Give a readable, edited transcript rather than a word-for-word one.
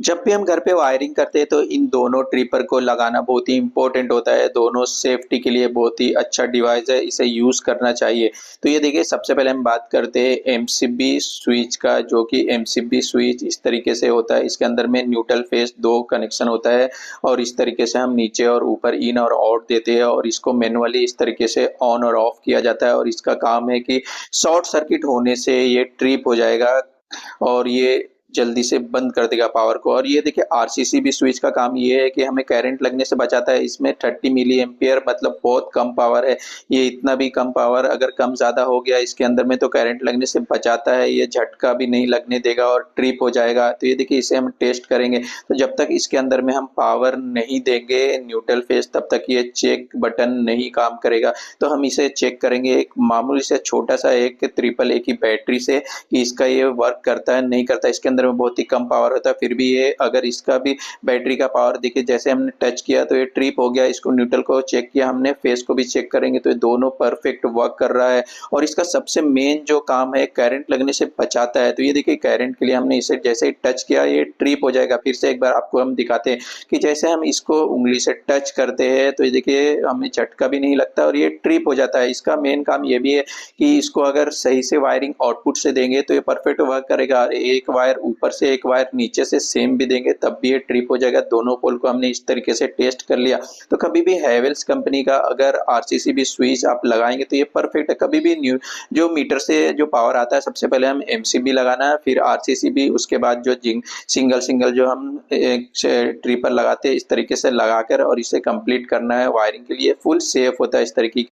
जब भी हम घर पे वायरिंग करते हैं तो इन दोनों ट्रिपर को लगाना बहुत ही इम्पोर्टेंट होता है। दोनों सेफ्टी के लिए बहुत ही अच्छा डिवाइस है, इसे यूज़ करना चाहिए। तो ये देखिए, सबसे पहले हम बात करते हैं एमसीबी स्विच का, जो कि एमसीबी स्विच इस तरीके से होता है। इसके अंदर में न्यूट्रल फेस 2 कनेक्शन होता है और इस तरीके से हम नीचे और ऊपर इन और आउट देते हैं और इसको मैनुअली इस तरीके से ऑन और ऑफ किया जाता है। और इसका काम है कि शॉर्ट सर्किट होने से ये ट्रिप हो जाएगा और ये जल्दी से बंद कर देगा पावर को। और ये देखिए, आरसीसीबी स्विच का काम ये है कि हमें करंट लगने से बचाता है। इसमें 30 मिली एम्पियर मतलब बहुत कम पावर है। ये इतना भी कम पावर अगर कम ज़्यादा हो गया इसके अंदर में तो करंट लगने से बचाता है। ये झटका भी नहीं लगने देगा और ट्रिप हो जाएगा। तो ये देखिए, इसे हम टेस्ट करेंगे। तो जब तक इसके अंदर में हम पावर नहीं देंगे न्यूट्रल फेस, तब तक ये चेक बटन नहीं काम करेगा। तो हम इसे चेक करेंगे एक मामूली से छोटा सा एक ट्रिपल ए की बैटरी से कि इसका ये वर्क करता है नहीं करता। इसके अंदर में बहुत ही कम पावर होता है, फिर भी ये अगर इसका भी बैटरी का पावर देखिए, जैसे हमने टच किया तो ये ट्रिप हो गया। इसको न्यूट्रल को चेक किया हमने, फेस को भी चेक करेंगे तो ये दोनों परफेक्ट वर्क कर रहा है। और इसका सबसे मेन जो काम है, करंट लगने से बचाता है। तो ये देखिए, करंट के लिए हमने इसे जैसे ही टच किया ये ट्रिप हो जाएगा। फिर से एक बार आपको हम दिखाते हैं कि जैसे हम इसको उंगली से टच करते हैं तो ये देखिए, हमें झटका भी नहीं लगता और ये ट्रिप हो जाता है। इसका मेन काम ये भी है कि इसको अगर सही से वायरिंग आउटपुट से देंगे तो ये परफेक्ट वर्क करेगा। एक वायर ऊपर से एक वायर नीचे से सेम भी देंगे तब भी ये ट्रिप हो जाएगा। दोनों पोल को हमने इस तरीके से टेस्ट कर लिया। तो कभी भी हैवेल्स कंपनी का अगर आरसीसीबी स्विच आप लगाएंगे तो ये परफेक्ट है। कभी भी न्यू जो मीटर से जो पावर आता है, सबसे पहले हम एमसीबी लगाना है, फिर आरसीसीबी, उसके बाद जो सिंगल सिंगल जो हम एक ट्रिपर लगाते हैं इस तरीके से लगाकर और इसे कंप्लीट करना है। वायरिंग के लिए फुल सेफ होता है इस तरीके